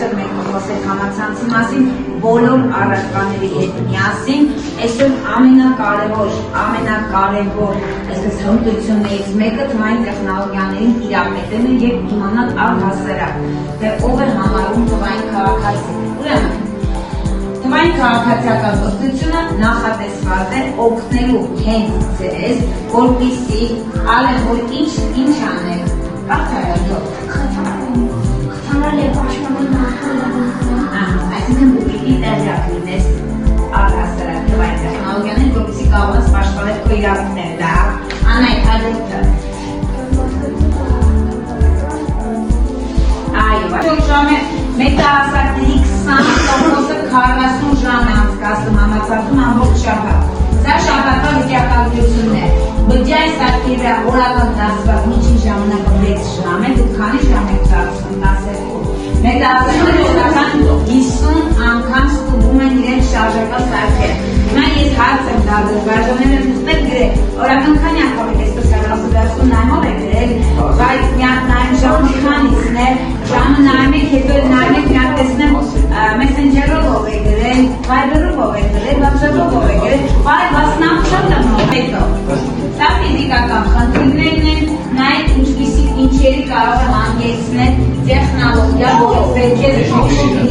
այսօր մենք կխոսենք համացանցի մասին բոլոր առարկաների հետ միասին, այսօր ամենակարևոր այսպես հմտություններից մեկը թվային տեխնոլոգիաներին տիրապետելն է եւ իմանալ առհասարակ, թե ով է համարում թվային քաղաքացի։ Ուրեմն թվային քաղաքացիական կրթությունը նախատեսված է օգնելու հենց ձեզ, որպեսզի ալեն որ ինչ անեք, կարծայալո այսինքն դու պիտի տեղյակ լինես առհասարակ թվային տեխնոլոգիաներին, որպեսզի կարողանաս պաշտպանել քո իրավունքները, դա Անայ հաջորդը։ Այո, ժամը մեծահասակների 20%-ը 40 ժամ է անցկացնում համացանցում ամբողջ շաբաթ։ Սա շաբաթվա վիճակագրությունն է։ Բջջային սարքերի վրա օրական դասված միջին ժամանակը 6 ժամ է, դուք քանի ժամ եք ծախսում 12։ Մեծահասակները օրական 50 անգամ ստուգում են իրենց շարժական սարքերը։ Հիմա ես հարց եմ տալու, բաժաները նստեք գրել, օրական քանի անգամ եք այսպես հեռախոսադասում նայմով եք գրել, բայց նայում ժամը քանիսն է, ժամը նայում եք, հետո նայում եք միակ տեսնեմ մեսենջերով ով եք գրել, վայբերով ով եք գրել, վատսապով ով եք գրել, բայց նամուշով դմով հետո։ Սա ֆիզիկական խնդիրներն են, նայեք ինչերի կարող է հանգեցնել տեխնոլոգիա, որը պետք է լինի։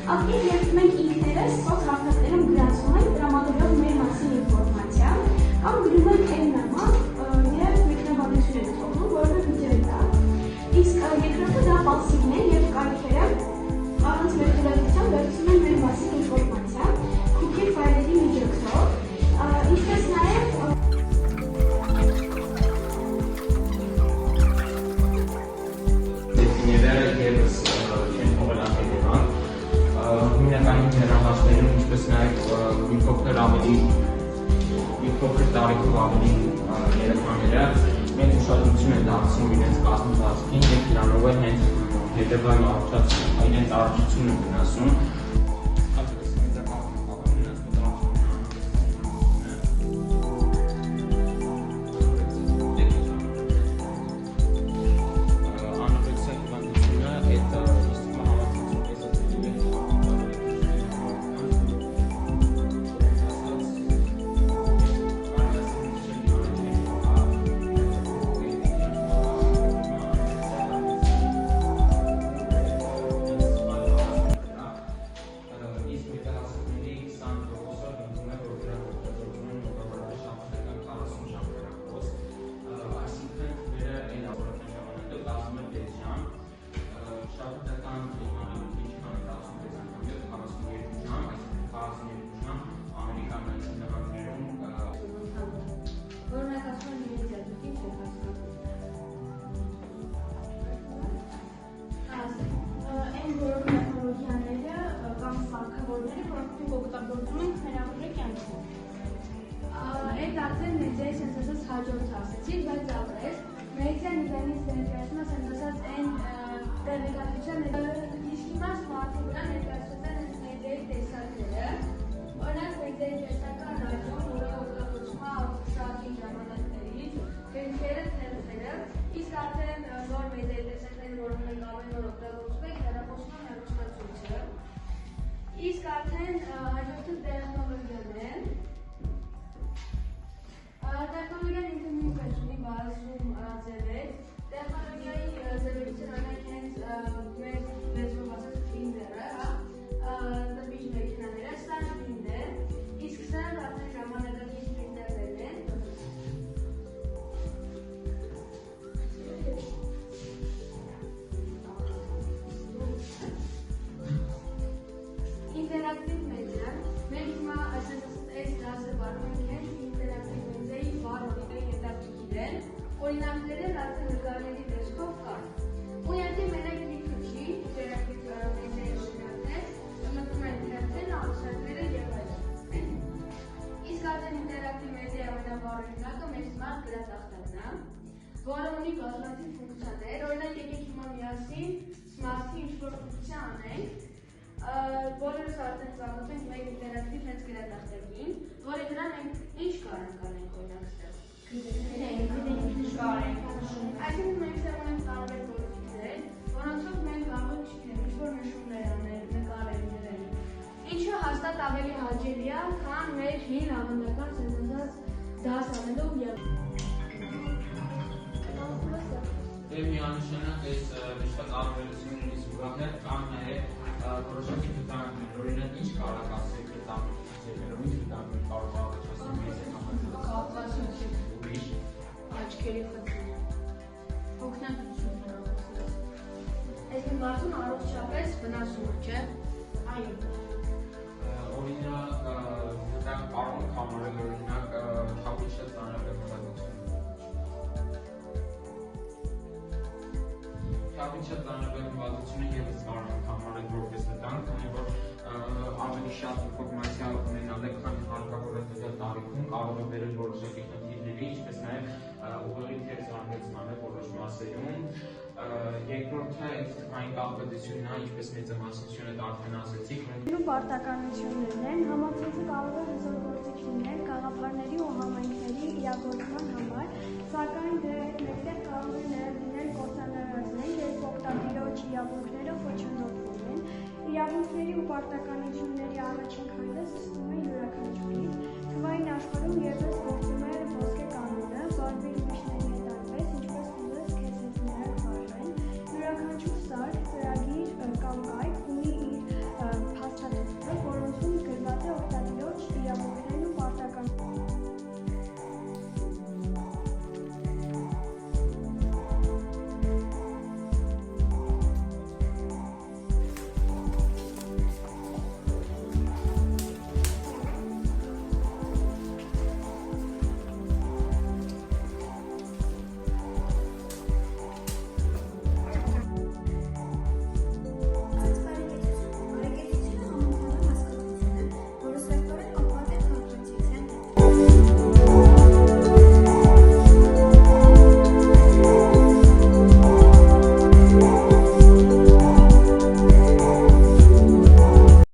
Ակտիվ երբ մենք ինքներս սոցհաղորդներում գրանցում ենք տրամադրելով մեր մասին ինֆորմացիա կամ գրում ենք էննաման և մեկնաբանություն ենք թողնում որևէ վիդեոյի տակ։ Իսկ երկրորդը դա պասիվն է և կարգերը առանց մեր թույլատվության վերցնում են մեր մասին ինֆորմացիա cookie ֆայլերի միջոցով, ինչպես նաև հիմնականում հեռախոսներում, ինչպես նաև մի փոքր տարիքով ավելի երեխաները մեծ ուշադրություն են դարձնում իրենց կազմվածքին և դրանով է հենց հետևյալ իրենց առողջությունը վնասում։ հաջորդ ասեցիք, բայց ապրես, մեյցեն իվենից ներկայացմաս են դասած են տեղեկատվության իսկ հիմա սմարթի վրա ներկայացված են մեդիայի տեսակները, օրինակ մեդիայի տեսական ռադիոն, որը օգտագործում է շարքի ժամանակներից, գրքերը, թերթերը, իսկ արդեն նոր մեդիայի տեսակները, որոնք մենք ամեն օր օգտագործում ենք, հեռախոսման հեռուստացույցը, իսկ արդեն հաջորդը տեխնոլոգիան են։ Տեխնոլոգիան ինքը նույնպես ունի բազում ձևեր, տեխնոլոգիայի ձևերից օրինակ հենց մեր լեզվով ասած պրինտերը, տպիչ մեքենաները, սա պրինտեր, իսկ սրանք արդեն ժամանակակից պրինտերներն են։ Ինտերակտիվ մեդիան, մենք հիմա այսպես այս դասը վարում ենք հենց ինտերակտիվ մեդիայի վարորդների հետաքրքիր են, օրինակները արդեն նկարների տեսքով կան։ Ուղղակի մենակ մի քիչ ինտերակտիվ մեդիայի օրինակներ, մտնում են թերթերը, ամսակները եւ այլն։ Իսկ արդեն ինտերակտիվ մեդիայի ամենավառ օրինակը մեր սմարթ գրատախտակն է, որը ունի բազմաթիվ ֆունկցիաներ, օրինակ եկեք հիմա միասին սմարթի ինչ-որ ֆունկցիա անենք, բոլորս արդեն ծանոթ ենք մեր ինտերակտիվ հենց գրատախտակին, որի վրա մենք ինչ կարանք անենք օրինակ ստեղ։ Այսինքն մենք ստեղծում ենք տարբեր գործիքներ, որոնցով մենք կարող ենք ինչ-որ նշումներ անել, նկարել, գրել։ Ինչը հաստատ ավելի հաճելի է, քան մեր հին ավանդական սենսացած դաս անելով եւ միանշանակ այս միշտ տարբերություններից զուգահեռ կան նաև որոշակի վտանգներ, օրինակ ինչ կարող ասեք վտանգներով, ինչ վտանգներ կարող առաջացնել մեծ համակարգում։ Կապվածություն, ուրիշ աչքերի խնդիր, հոգնածություն։ այսինքն բարձուն առողջապես վնասում չէ։ Այո։ Օրինակ վտանգ կարող ենք համարել օրինակ թափիչը ծանրաբեռնվածություն։ Թափիչը ծանրաբեռնվածությունը ևս կարող ենք համարել որպես վտանգ, քանի որ ավելի շատ ինֆորմացիա ունենալը, քան հարկավոր է տվյալ տարիքում կարող է բերել որոշակի խնդիրների, ինչպես նաև ուղեղի թերզանգեցմանը որոշ մասերում։ Երկրորդը այն կապվածությունն է, ինչպես մեծամասնությունը արդեն ասեցիք, Նույն պարտականություններն են, համակարգը կարող է հզոր գործիք լինել գաղափարների ու համայնքների իրագործման համար, սակայն դրանք մեկտեղ կարող է նաև լինել կործանարածներ, երբ օգտատիրոջ իրավունքները խոչընդոտվում են։ Իրավունքների ու պարտականությունների առաջին քայլը սկսվում է յուրաքանչյուրից, թվային աշխարհում ևս գործում